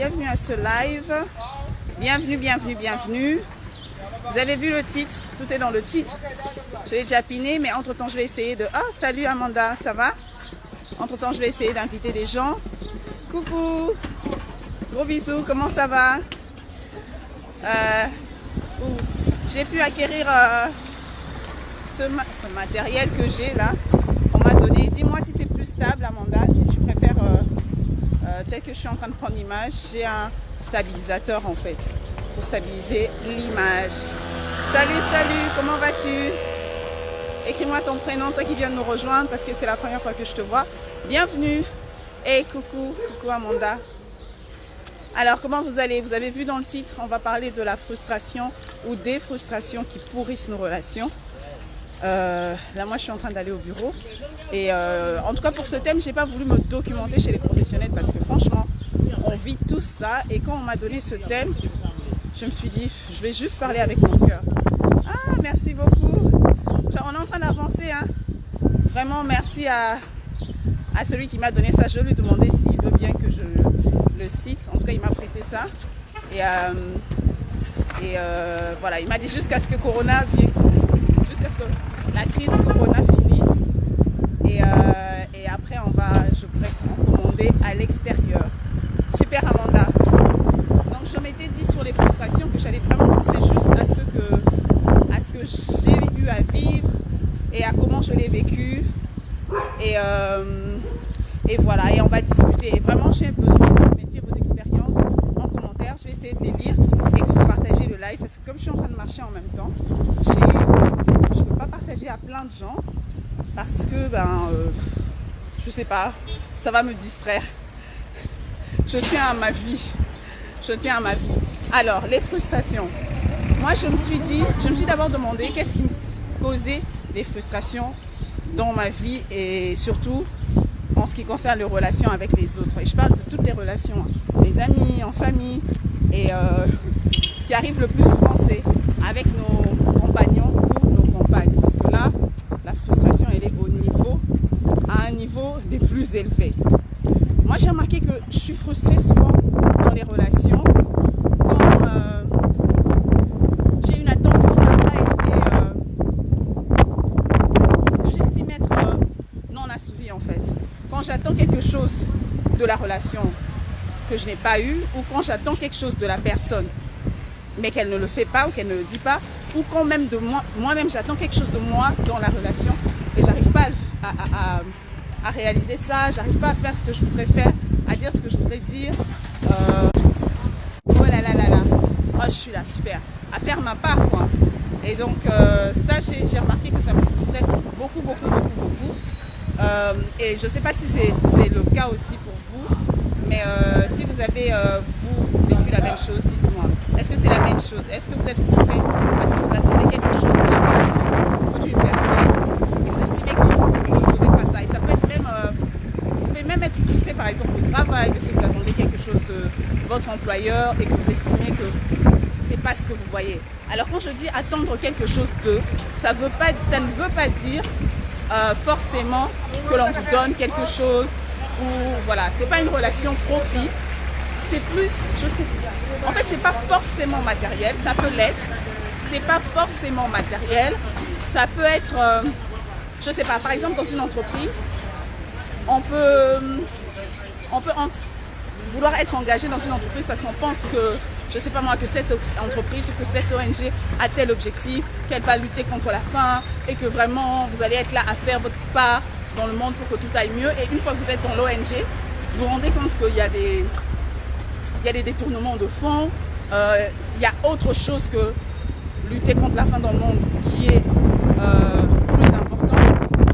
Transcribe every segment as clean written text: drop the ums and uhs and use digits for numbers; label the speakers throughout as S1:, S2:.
S1: bienvenue à ce live. Bienvenue, bienvenue, bienvenue. Vous avez vu le titre, tout est dans le titre. Je l'ai déjà piné, mais entre-temps, je vais essayer de... Ah, salut Amanda, ça va? Entre-temps, je vais essayer d'inviter des gens. Coucou, gros bisous, comment ça va? J'ai pu acquérir ce matériel que j'ai là. On m'a donné. Dis-moi si c'est plus stable, Amanda, si tu préfères... tel que je suis en train de prendre l'image, j'ai un stabilisateur en fait pour stabiliser l'image. Salut, salut, comment vas-tu? Écris-moi ton prénom, toi qui viens de nous rejoindre parce que c'est la première fois que je te vois. Bienvenue. Hey, coucou, coucou Amanda. Alors, comment vous allez? Vous avez vu dans le titre, on va parler de la frustration ou des frustrations qui pourrissent nos relations. Là, moi, je suis en train d'aller au bureau. Et en tout cas, pour ce thème, je n'ai pas voulu me documenter chez les professionnels parce que franchement, on vit tous ça. Et quand on m'a donné ce thème, je me suis dit, je vais juste parler avec mon cœur. Ah, merci beaucoup. Genre, on est en train d'avancer. Hein. Vraiment, merci à celui qui m'a donné ça. Je lui ai demandé s'il veut bien que je le cite. En tout cas, il m'a prêté ça. Et voilà, il m'a dit jusqu'à ce que Corona vienne, jusqu'à ce que la crise Corona finisse. Et après, je pourrais commander à l'extérieur. Super Amanda. Donc, je m'étais dit sur les frustrations que j'allais vraiment penser juste à ce que j'ai eu à vivre et à comment je l'ai vécu. Et voilà, et on va discuter. Et vraiment, j'ai besoin que vous mettiez vos expériences en commentaire. Je vais essayer de les lire et que vous partagez le live. Parce que comme je suis en train de marcher en même temps, je ne peux pas partager à plein de gens parce que, je sais pas, ça va me distraire. Je tiens à ma vie. Je tiens à ma vie. Alors, les frustrations. Moi, je me suis d'abord demandé qu'est-ce qui me causait des frustrations dans ma vie et surtout en ce qui concerne les relations avec les autres. Et je parle de toutes les relations, les amis, en famille. Et ce qui arrive le plus souvent, c'est avec nos compagnons ou nos compagnes. Parce que là, la frustration, elle est à un niveau des plus élevés. Moi, j'ai remarqué que je suis frustrée souvent dans les relations quand j'ai une attente qui n'a pas été... que j'estime être non assouvie en fait. Quand j'attends quelque chose de la relation que je n'ai pas eu, ou quand j'attends quelque chose de la personne mais qu'elle ne le fait pas ou qu'elle ne le dit pas, ou quand même de moi-même j'attends quelque chose de moi dans la relation et j'arrive pas à réaliser ça, j'arrive pas à faire ce que je voudrais faire, à dire ce que je voudrais dire. Oh là là là là, oh je suis là, super, à faire ma part quoi. Et donc ça j'ai remarqué que ça me frustrait beaucoup. Et je ne sais pas si c'est le cas aussi pour vous, mais si vous avez vous vécu la même chose, dites-moi. Est-ce que c'est la même chose? Est-ce que vous êtes frustré parce que vous attendez quelque chose de la relation ou d'une personne et vous estimez que vous ne saurez pas ça? Et ça peut être même, vous pouvez même être frustré par exemple au travail parce que vous attendez quelque chose de votre employeur et que vous estimez que c'est pas ce que vous voyez. Alors quand je dis attendre quelque chose d'eux, ça ne veut pas dire forcément que l'on vous donne quelque chose ou voilà, c'est pas une relation profit, c'est plus, je sais, en fait c'est pas forcément matériel, ça peut l'être, c'est pas forcément matériel, ça peut être, je sais pas, par exemple dans une entreprise, on peut vouloir être engagé dans une entreprise parce qu'on pense que, je sais pas moi, que cette entreprise ou que cette ONG a tel objectif, qu'elle va lutter contre la faim et que vraiment vous allez être là à faire votre part dans le monde pour que tout aille mieux. Et une fois que vous êtes dans l'ONG, vous vous rendez compte qu'il y a des détournements de fonds, il y a autre chose que lutter contre la faim dans le monde qui est plus important.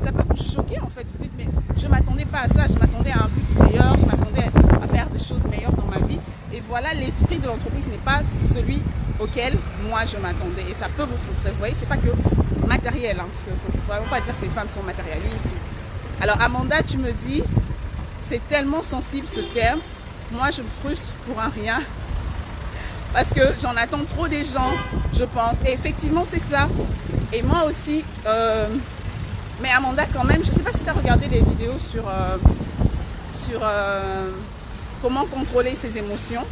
S1: Ça peut vous choquer en fait, vous dites mais je ne m'attendais pas à ça, je m'attendais à un but meilleur, je m'attendais à faire des choses meilleures dans ma vie. Et voilà, l'esprit de l'entreprise n'est pas celui auquel moi je m'attendais. Et ça peut vous frustrer. Vous voyez, c'est pas que matériel, hein, parce qu'il ne faut vraiment pas dire que les femmes sont matérialistes. Alors Amanda, tu me dis, c'est tellement sensible ce terme. Moi, je me frustre pour un rien. Parce que j'en attends trop des gens, je pense. Et effectivement, c'est ça. Et moi aussi, mais Amanda, quand même, je ne sais pas si tu as regardé les vidéos sur comment contrôler ses émotions,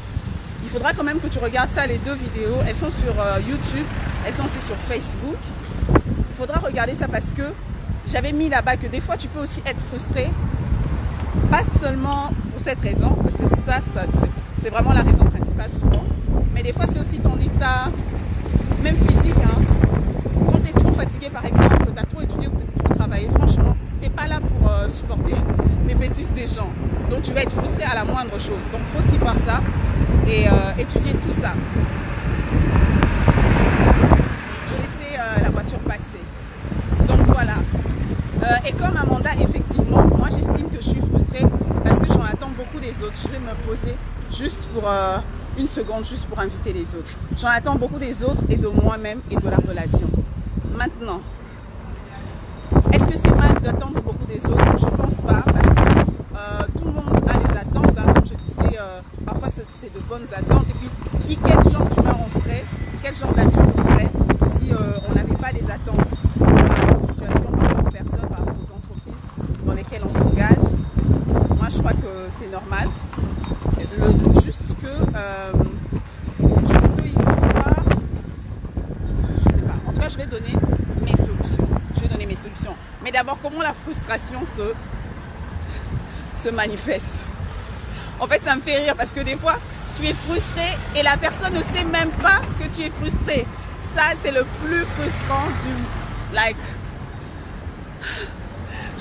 S1: il faudra quand même que tu regardes ça, les 2 vidéos. Elles sont sur YouTube, elles sont aussi sur Facebook. Il faudra regarder ça parce que j'avais mis là-bas que des fois tu peux aussi être frustré, pas seulement pour cette raison, parce que ça c'est vraiment la raison principale souvent, mais des fois c'est aussi ton état, même physique. Hein. Quand tu es trop fatigué par exemple, que tu as trop étudié ou que tu as trop travaillé, franchement, tu n'es pas là pour supporter les bêtises des gens. Donc tu vas être frustré à la moindre chose. Donc il faut aussi voir ça et étudier tout ça. Je laissais la voiture passer. Donc voilà. Et comme Amanda, effectivement, moi j'estime que je suis frustrée parce que j'en attends beaucoup des autres. Je vais me poser juste pour une seconde, juste pour inviter les autres. J'en attends beaucoup des autres et de moi-même et de la relation. Maintenant, est-ce que c'est mal d'attendre beaucoup des autres? Je ne pense pas parce que tout le monde a des attentes. Hein, comme je disais, parfois c'est de bonnes attentes. Et puis, quel genre d'humain on serait, quel genre d'adulte on serait si on n'avait pas les attentes aux situations, par rapport aux personnes, par rapport aux entreprises dans lesquelles on s'engage. Moi, je crois que c'est normal. Juste qu'il faut voir, je sais pas. En tout cas, je vais donner mes solutions. Mais d'abord, comment la frustration se manifeste? En fait, ça me fait rire parce que des fois, tu es frustré et la personne ne sait même pas que tu es frustré. Ça, c'est le plus frustrant du... Like...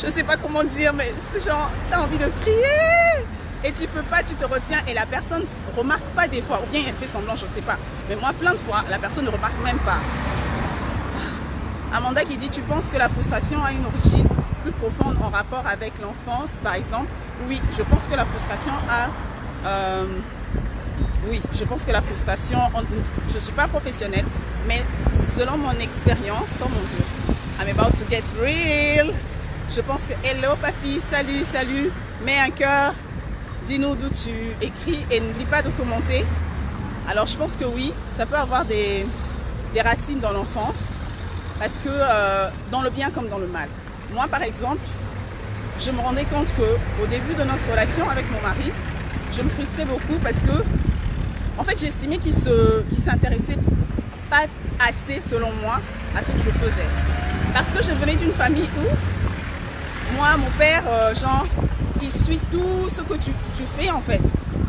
S1: Je sais pas comment dire, mais c'est genre, t'as envie de crier et tu peux pas, tu te retiens et la personne ne remarque pas des fois. Ou bien elle fait semblant, je sais pas. Mais moi, plein de fois, la personne ne remarque même pas. Amanda qui dit, tu penses que la frustration a une origine plus profonde en rapport avec l'enfance, par exemple? Oui, je pense que la frustration a... oui, je pense que la frustration... Je ne suis pas professionnelle, mais selon mon expérience, oh mon Dieu, I'm about to get real. Je pense que, hello papi, salut, salut, mets un cœur, dis-nous d'où tu écris et n'oublie pas de commenter. Alors je pense que oui, ça peut avoir des racines dans l'enfance. Parce que dans le bien comme dans le mal. Moi, par exemple, je me rendais compte qu'au début de notre relation avec mon mari, je me frustrais beaucoup parce que, en fait, j'estimais qu'il s'intéressait pas assez, selon moi, à ce que je faisais. Parce que je venais d'une famille où, moi, mon père, genre, il suit tout ce que tu fais, en fait.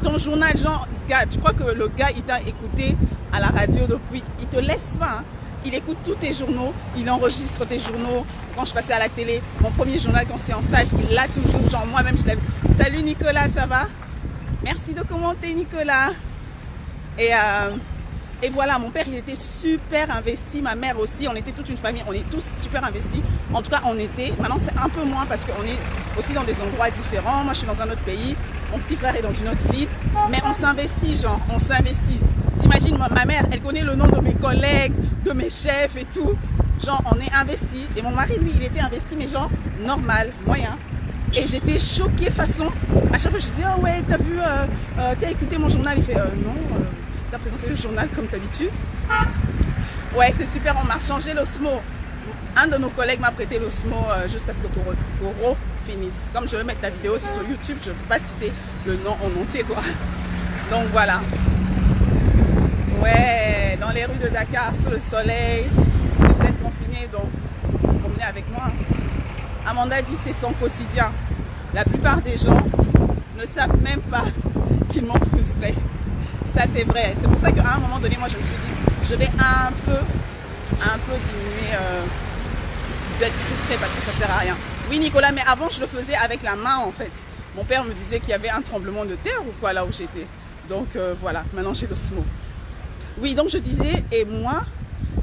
S1: Ton journal, genre, gars, tu crois que le gars, il t'a écouté à la radio depuis, il te laisse pas, hein. Il écoute tous tes journaux, il enregistre tes journaux. Quand je passais à la télé, mon premier journal quand j'étais en stage, il l'a toujours. Genre moi-même, je l'avais. Salut Nicolas, ça va? Merci de commenter Nicolas. Et voilà, mon père, il était super investi. Ma mère aussi, on était toute une famille. On est tous super investis. En tout cas, on était. Maintenant, c'est un peu moins parce qu'on est aussi dans des endroits différents. Moi, je suis dans un autre pays. Mon petit frère est dans une autre ville. Mais on s'investit, genre, on s'investit. T'imagines, ma mère, elle connaît le nom de mes collègues, de mes chefs et tout. Genre, on est investi. Et mon mari, lui, il était investi, mais genre, normal, moyen. Et j'étais choquée façon. À chaque fois, je disais, oh ouais, t'as vu, t'as écouté mon journal? Il fait, non, t'as présenté le journal comme d'habitude. Ouais, c'est super, on m'a changé l'osmo. Un de nos collègues m'a prêté l'osmo jusqu'à ce que Coro finisse. Comme je vais mettre la vidéo aussi sur YouTube, je ne peux pas citer le nom en entier, quoi. Donc voilà. Ouais, dans les rues de Dakar, sous le soleil, si vous êtes confinés, donc vous promenez avec moi. Amanda dit c'est son quotidien. La plupart des gens ne savent même pas qu'ils m'ont frustré. Ça c'est vrai. C'est pour ça qu'à un moment donné, moi je me suis dit, je vais un peu diminuer d'être frustrée parce que ça sert à rien. Oui Nicolas, mais avant je le faisais avec la main en fait. Mon père me disait qu'il y avait un tremblement de terre ou quoi là où j'étais. Donc voilà, maintenant j'ai le SMO. Oui, donc je disais, et moi,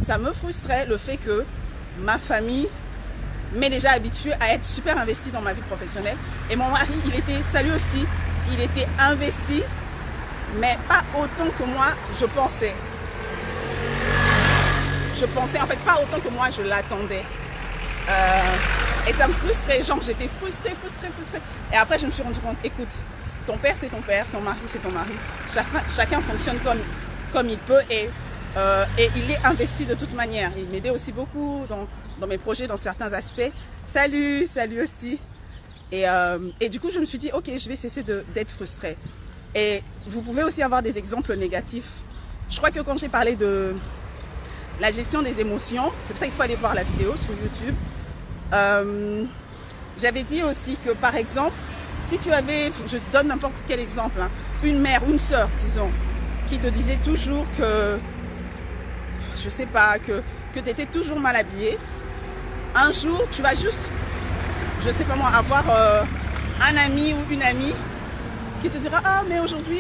S1: ça me frustrait le fait que ma famille m'est déjà habituée à être super investie dans ma vie professionnelle. Et mon mari, il était, salut aussi, il était investi, mais pas autant que moi, je pensais. Je pensais, en fait, pas autant que moi, je l'attendais. Et ça me frustrait, genre j'étais frustrée. Et après, je me suis rendu compte, écoute, ton père, c'est ton père, ton mari, c'est ton mari. Chacun fonctionne comme il peut et il est investi de toute manière. Il m'aidait aussi beaucoup dans mes projets, dans certains aspects. Salut aussi. Et du coup, je me suis dit, ok, je vais cesser d'être frustrée. Et vous pouvez aussi avoir des exemples négatifs. Je crois que quand j'ai parlé de la gestion des émotions, c'est pour ça qu'il faut aller voir la vidéo sur YouTube, j'avais dit aussi que par exemple, si tu avais, je donne n'importe quel exemple, hein, une mère, une sœur, disons, qui te disait toujours que, je sais pas, que tu étais toujours mal habillée, un jour, tu vas juste, je sais pas moi, avoir un ami ou une amie qui te dira « Ah, mais aujourd'hui,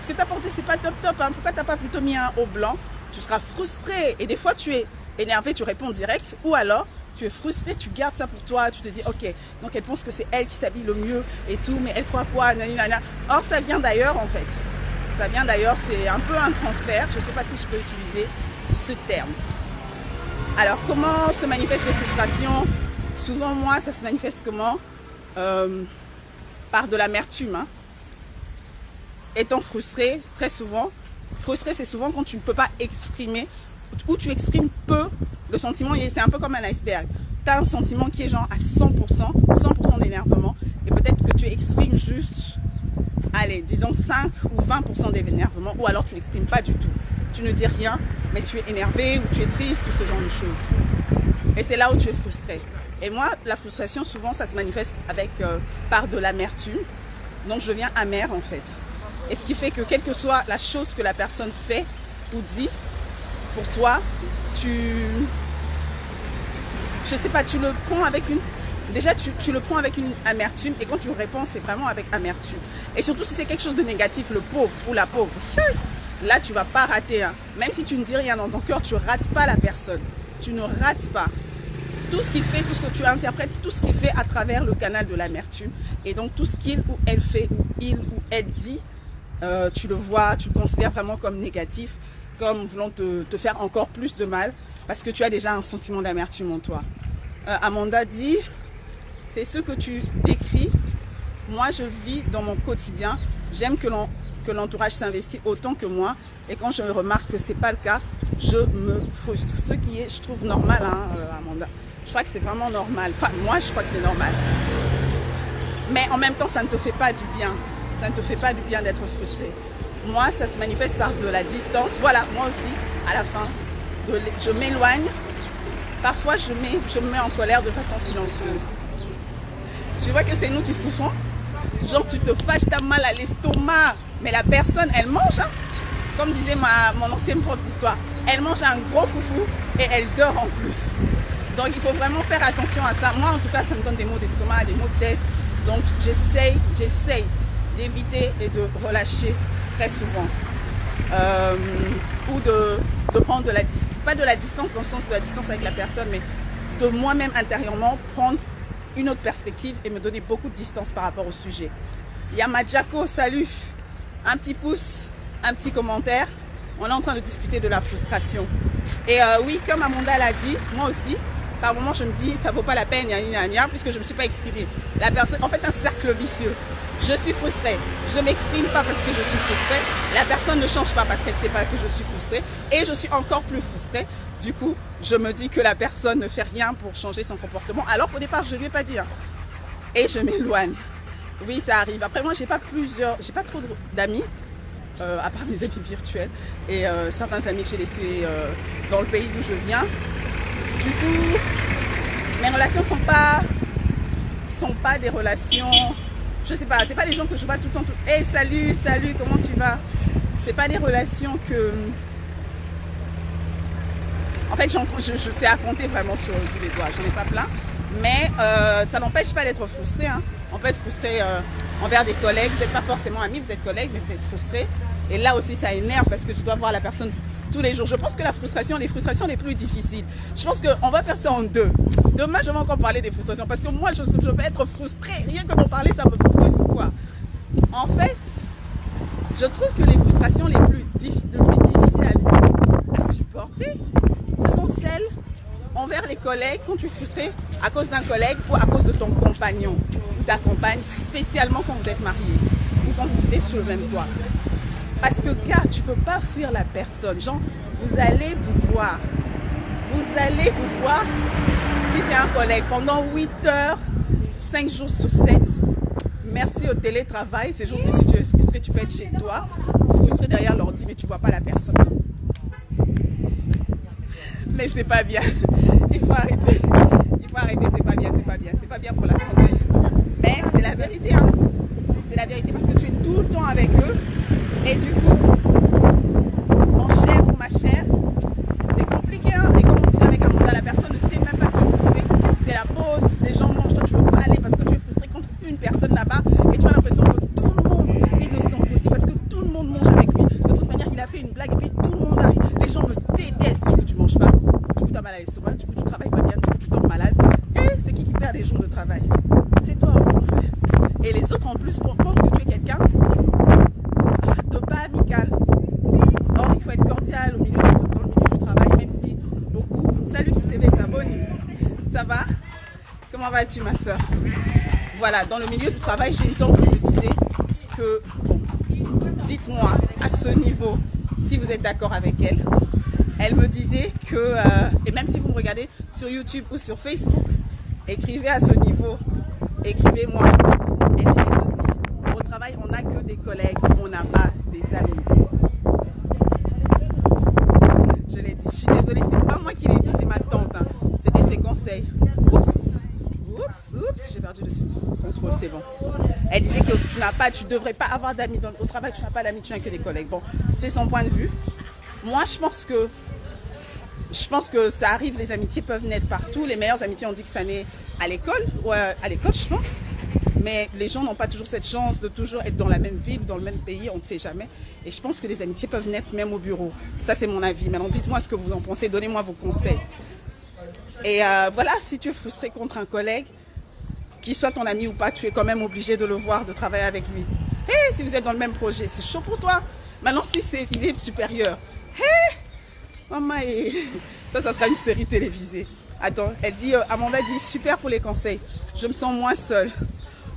S1: ce que tu as porté, c'est pas top top, hein. Pourquoi tu n'as pas plutôt mis un haut blanc ?» Tu seras frustré et des fois, tu es énervé, tu réponds direct, ou alors, tu es frustré, tu gardes ça pour toi, tu te dis « Ok, donc elle pense que c'est elle qui s'habille le mieux et tout, mais elle croit quoi, nanana. » Or, ça vient d'ailleurs, en fait. Ça vient d'ailleurs, c'est un peu un transfert, je ne sais pas si je peux utiliser ce terme. Alors, comment se manifestent les frustrations? Souvent, moi, ça se manifeste comment? Par de l'amertume. Hein. Étant frustré, très souvent, frustré, c'est souvent quand tu ne peux pas exprimer, ou tu exprimes peu le sentiment, c'est un peu comme un iceberg. Tu as un sentiment qui est genre à 100% d'énervement, et peut-être que tu exprimes juste, allez, disons 5 ou 20% d'énervement, ou alors tu n'exprimes pas du tout. Tu ne dis rien, mais tu es énervé, ou tu es triste, ou ce genre de choses. Et c'est là où tu es frustré. Et moi, la frustration, souvent, ça se manifeste avec, par de l'amertume. Donc, je deviens amère, en fait. Et ce qui fait que, quelle que soit la chose que la personne fait ou dit, pour toi, je sais pas, tu le prends avec une... Déjà, tu le prends avec une amertume. Et quand tu réponds, c'est vraiment avec amertume. Et surtout, si c'est quelque chose de négatif, le pauvre ou la pauvre, là, tu vas pas rater. Hein. Même si tu ne dis rien dans ton cœur, tu rates pas la personne. Tu ne rates pas. Tout ce qu'il fait, tout ce que tu interprètes, tout ce qu'il fait à travers le canal de l'amertume. Et donc, tout ce qu'il ou elle fait, ou il ou elle dit, tu le vois, tu le considères vraiment comme négatif, comme voulant te faire encore plus de mal, parce que tu as déjà un sentiment d'amertume en toi. Amanda dit, c'est ce que tu décris. Moi, je vis dans mon quotidien. J'aime que l'entourage s'investit autant que moi. Et quand je remarque que ce n'est pas le cas, je me frustre. Ce qui est, je trouve, normal, hein, Amanda. Je crois que c'est vraiment normal. Enfin, moi, je crois que c'est normal. Mais en même temps, ça ne te fait pas du bien. Ça ne te fait pas du bien d'être frustré. Moi, ça se manifeste par de la distance. Voilà, moi aussi, à la fin, je m'éloigne. Parfois, je me mets en colère de façon silencieuse. Tu vois que c'est nous qui souffrons. Genre, tu te fâches, tu as mal à l'estomac. Mais la personne, elle mange. Hein. Comme disait mon ancienne prof d'histoire, elle mange un gros foufou et elle dort en plus. Donc, il faut vraiment faire attention à ça. Moi, en tout cas, ça me donne des maux d'estomac, des maux de tête. Donc, j'essaye d'éviter et de relâcher très souvent. Ou de prendre de la distance. Pas de la distance dans le sens de la distance avec la personne, mais de moi-même intérieurement prendre une autre perspective et me donner beaucoup de distance par rapport au sujet. Yamadjako, salut. Un petit pouce, un petit commentaire. On est en train de discuter de la frustration. Et oui, comme Amanda l'a dit, moi aussi, par moment je me dis, ça vaut pas la peine, puisque je ne me suis pas exprimée. La personne, en fait, un cercle vicieux. Je suis frustrée. Je ne m'exprime pas parce que je suis frustrée. La personne ne change pas parce qu'elle ne sait pas que je suis frustrée. Et je suis encore plus frustrée. Du coup, je me dis que la personne ne fait rien pour changer son comportement. Alors qu'au départ, je ne lui ai pas dit. Hein. Et je m'éloigne. Oui, ça arrive. Après, moi, j'ai pas trop d'amis, à part mes amis virtuels. Et certains amis que j'ai laissés dans le pays d'où je viens. Du coup, mes relations sont pas des relations... Je sais pas, c'est pas des gens que je vois tout le temps. Hey, salut, comment tu vas? C'est pas des relations que... En fait, je sais à compter vraiment sur tous les doigts. J'en ai pas plein. Mais ça n'empêche pas d'être frustré. Hein. On peut être frustré envers des collègues. Vous n'êtes pas forcément amis, vous êtes collègues, mais vous êtes frustré. Et là aussi, ça énerve parce que tu dois voir la personne tous les jours. Je pense que les frustrations les plus difficiles, je pense qu'on va faire ça en deux. Demain, je vais encore parler des frustrations parce que moi, je vais être frustrée. Rien que d'en parler, ça me frustre, quoi. En fait, je trouve que les frustrations les plus difficiles à supporter, ce sont celles envers les collègues quand tu es frustré à cause d'un collègue ou à cause de ton compagnon ou ta compagne, spécialement quand vous êtes marié ou quand vous vivez sous le même toit. Parce que, gars, tu ne peux pas fuir la personne. Genre, vous allez vous voir. Si c'est un collègue pendant 8 heures, 5 jours sur 7. Merci au télétravail. Ces jours-ci, si tu es frustré, frustré, tu peux être chez toi, frustré derrière l'ordi, mais tu vois pas la personne. Mais c'est pas bien. Il faut arrêter. Il faut arrêter, c'est pas bien, c'est pas bien. C'est pas bien pour la santé. Mais c'est la vérité, hein. C'est la vérité parce que tu es tout le temps avec eux. Et du coup, mon cher ou ma chère, c'est compliqué, hein. Et comme on disait avec Amanda, la personne ne sait même pas que tu es frustré. C'est la pause, les gens mangent, toi tu veux pas aller parce que tu es frustré contre une personne là-bas. Et tu as l'impression que tout le monde est de son côté parce que tout le monde mange avec lui. De toute manière, il a fait une blague et puis tout le monde arrive. Les gens me détestent, du coup tu manges pas. Du coup tu as mal à l'estomac, du coup tu travailles pas bien, du coup tu tombes malade. Et c'est qui perd les jours de travail? C'est toi, mon frère. Et les autres en plus pensent que tu es quelqu'un de pas amical. Or, il faut être cordial dans le milieu du travail, même si beaucoup. Salut qui s'éveille, s'abonne. Ça va? Comment vas-tu, ma soeur? Voilà, dans le milieu du travail, j'ai une tante qui me disait que, bon, dites-moi à ce niveau si vous êtes d'accord avec elle. Elle me disait que, et même si vous me regardez sur YouTube ou sur Facebook, écrivez à ce niveau, écrivez-moi. Elle disait ceci, au travail, on n'a que des collègues, on n'a pas des amis. Je l'ai dit, je suis désolée, c'est pas moi qui l'ai dit, c'est ma tante. Hein. C'était ses conseils. Oups, j'ai perdu le contrôle, c'est bon. Elle disait que tu devrais pas avoir d'amis au travail, tu n'as pas d'amis, tu n'as que des collègues. Bon, c'est son point de vue. Moi, je pense que ça arrive, les amitiés peuvent naître partout. Les meilleures amitiés, on dit que ça naît à l'école, ou à l'école, je pense. Mais les gens n'ont pas toujours cette chance de toujours être dans la même ville, dans le même pays, on ne sait jamais. Et je pense que les amitiés peuvent naître même au bureau. Ça, c'est mon avis. Maintenant, dites-moi ce que vous en pensez, donnez-moi vos conseils. Et voilà, si tu es frustré contre un collègue, qu'il soit ton ami ou pas, tu es quand même obligé de le voir, de travailler avec lui. Hey, si vous êtes dans le même projet, c'est chaud pour toi. Maintenant, si il est supérieur, hey, maman, ça sera une série télévisée. Attends, Amanda dit, super pour les conseils. Je me sens moins seule.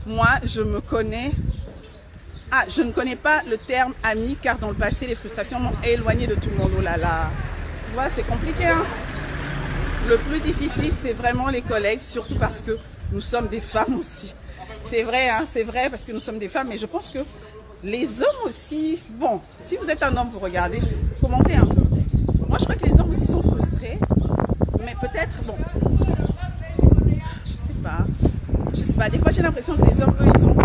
S1: Moi, je me connais. Ah, je ne connais pas le terme ami, car dans le passé, les frustrations m'ont éloigné de tout le monde. Oh là là. Tu vois, c'est compliqué, hein. Le plus difficile, c'est vraiment les collègues, surtout parce que nous sommes des femmes aussi. C'est vrai, hein, c'est vrai, parce que nous sommes des femmes, mais je pense que les hommes aussi, bon, si vous êtes un homme, vous regardez, commentez un peu. Moi, je crois que les hommes aussi sont frustrés, mais peut-être, bon, je sais pas, des fois j'ai l'impression que les hommes, eux, ils sont,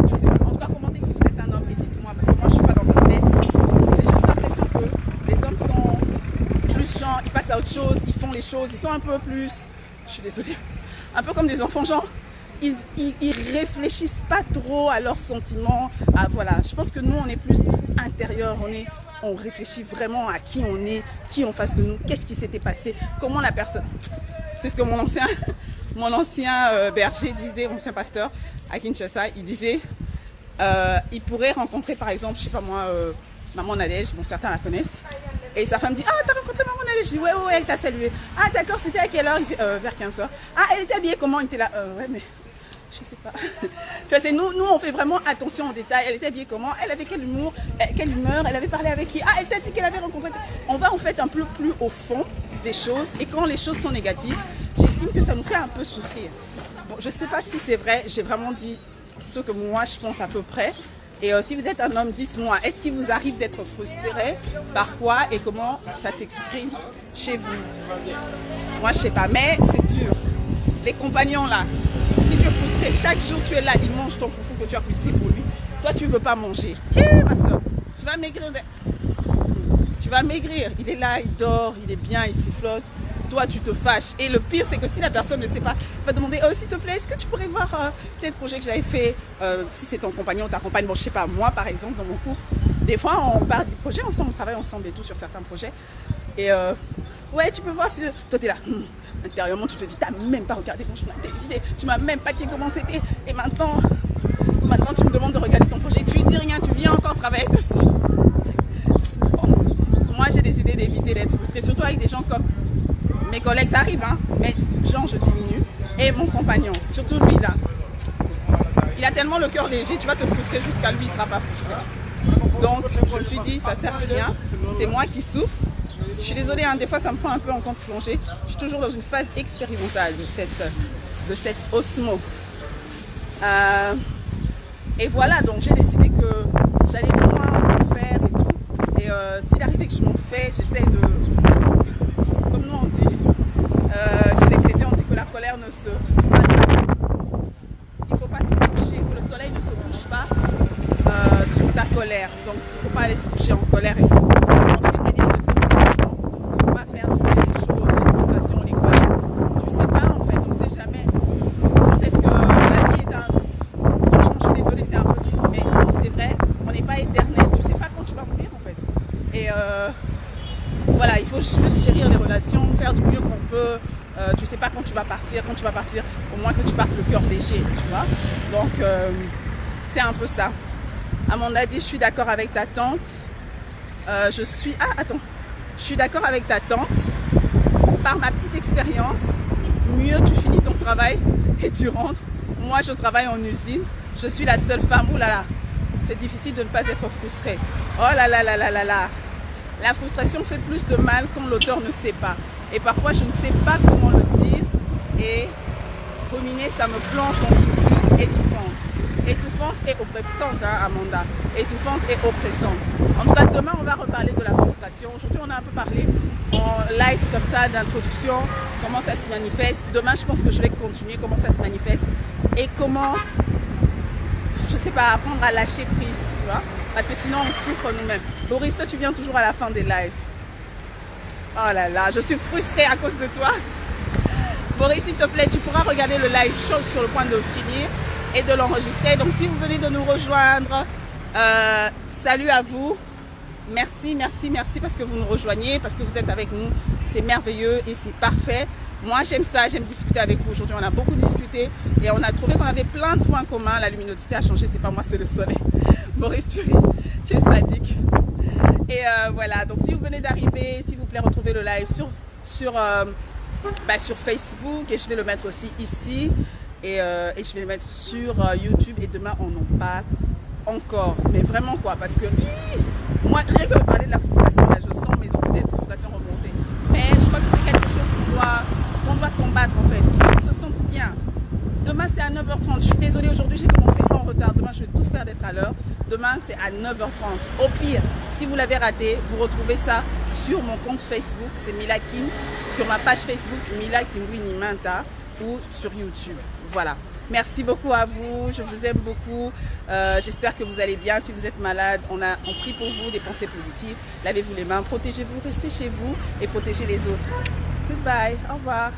S1: je sais pas, en tout cas, commentez si vous êtes un homme et dites-moi, parce que moi, je suis pas dans votre tête. J'ai juste l'impression que les hommes sont plus genre, ils passent à autre chose, ils font les choses, ils sont un peu plus, je suis désolée, un peu comme des enfants, genre, ils réfléchissent pas trop à leurs sentiments, voilà, je pense que nous, on est plus intérieur, on réfléchit vraiment à qui on est, qui est en face de nous, qu'est-ce qui s'était passé, comment la personne, c'est ce que mon ancien berger disait, mon ancien pasteur à Kinshasa, il disait, il pourrait rencontrer par exemple, je sais pas moi, maman Nadège, bon certains la connaissent, et sa femme dit, ah t'as rencontré maman Nadège, je dis ouais, elle t'a salué, ah d'accord, c'était à quelle heure, vers 15h, ah elle était habillée comment, elle était là, ouais mais je sais pas. Tu vois, nous on fait vraiment attention aux détails. Elle était habillée comment, elle avait quel humour, quelle humeur, elle avait parlé avec qui, ah elle t'a dit qu'elle avait rencontré. On va en fait un peu plus au fond des choses, et quand les choses sont négatives, j'estime que ça nous fait un peu souffrir. Bon, je sais pas si c'est vrai, j'ai vraiment dit ce que moi je pense à peu près. Et si vous êtes un homme, dites-moi, est-ce qu'il vous arrive d'être frustré, par quoi et comment ça s'exprime chez vous? Moi je sais pas, mais c'est dur. Les compagnons là, si tu es frustré, chaque jour tu es là, il mange ton foufou que tu as cuisiné pour lui. Toi tu veux pas manger. Ma soeur, tu vas maigrir. Tu vas maigrir. Il est là, il dort, il est bien, il sifflote. Toi tu te fâches. Et le pire c'est que si la personne ne sait pas, va demander, oh s'il te plaît, est-ce que tu pourrais voir tel projet que j'avais fait, si c'est ton compagnon, ta compagne, bon je sais pas, moi par exemple dans mon couple, des fois on part du projet ensemble, on travaille ensemble et tout sur certains projets. Et ouais tu peux voir si... Toi t'es là. Intérieurement, tu te dis, t'as même pas regardé mon journal télévisé, tu m'as même pas dit comment c'était, et maintenant tu me demandes de regarder ton projet, tu dis rien, tu viens encore travailler dessus. Moi, j'ai décidé d'éviter d'être frustrée, surtout avec des gens comme mes collègues, ça arrive, hein, mais genre je diminue, et mon compagnon, surtout lui là, il a tellement le cœur léger, tu vas te frustrer jusqu'à lui, il sera pas frustré. Donc, je me suis dit, ça sert à rien, c'est moi qui souffre. Je suis désolée, hein, des fois ça me prend un peu en compte plongée. Je suis toujours dans une phase expérimentale de cette osmo. Et voilà, donc j'ai décidé que j'allais loin m'en faire et tout. Et s'il arrivait que je m'en fais, j'essaie de, comme nous on dit, chez les chrétiens on dit que la colère ne se, il ne faut pas se coucher, que le soleil ne se couche pas sur ta colère. Donc il ne faut pas aller se coucher en colère et tout. Voilà, il faut juste chérir les relations, faire du mieux qu'on peut. Tu sais pas quand tu vas partir, au moins que tu partes le cœur léger, tu vois. Donc, c'est un peu ça. Amanda dit, je suis d'accord avec ta tante. Je suis d'accord avec ta tante. Par ma petite expérience, mieux tu finis ton travail et tu rentres. Moi, je travaille en usine. Je suis la seule femme. Ouh là là, c'est difficile de ne pas être frustrée. Oh là là là là là là. La frustration fait plus de mal quand l'auteur ne sait pas. Et parfois, je ne sais pas comment le dire. Et ruminer, ça me plonge dans une bulle étouffante. Étouffante et oppressante, hein, Amanda. Étouffante et oppressante. En tout cas, demain, on va reparler de la frustration. Aujourd'hui, on a un peu parlé en light comme ça, d'introduction, comment ça se manifeste. Demain, je pense que je vais continuer comment ça se manifeste. Et comment, je sais pas, apprendre à lâcher prise, tu vois. Parce que sinon, on souffre nous-mêmes. Boris, toi, tu viens toujours à la fin des lives. Oh là là, je suis frustrée à cause de toi. Boris, s'il te plaît, tu pourras regarder le live chaud sur le point de finir et de l'enregistrer. Donc, si vous venez de nous rejoindre, salut à vous. Merci, merci, merci parce que vous nous rejoignez, parce que vous êtes avec nous. C'est merveilleux et c'est parfait. Moi, j'aime ça, j'aime discuter avec vous. Aujourd'hui, on a beaucoup discuté et on a trouvé qu'on avait plein de points communs. La luminosité a changé, c'est pas moi, c'est le soleil. Boris, tu es sadique. Et voilà, donc si vous venez d'arriver, s'il vous plaît, retrouvez le live sur Facebook et je vais le mettre aussi ici. Et je vais le mettre sur YouTube et demain, on en parle encore. Mais vraiment quoi, parce que moi, rien que de parler de la frustration, là, je sens mes anciennes frustrations remonter. Mais je crois que c'est quelque chose qu'on doit combattre en fait. Il faut qu'on se sente bien. Demain, c'est à 9h30. Je suis désolée, aujourd'hui, j'ai commencé en retard. Demain, je vais tout faire d'être à l'heure. Demain, c'est à 9h30. Au pire, si vous l'avez raté, vous retrouvez ça sur mon compte Facebook. C'est Mila Kim. Sur ma page Facebook, Mila Kim Winnie-Manta. Ou sur YouTube. Voilà. Merci beaucoup à vous. Je vous aime beaucoup. J'espère que vous allez bien. Si vous êtes malade, on prie pour vous, des pensées positives. Lavez-vous les mains, protégez-vous, restez chez vous et protégez les autres. Goodbye. Au revoir.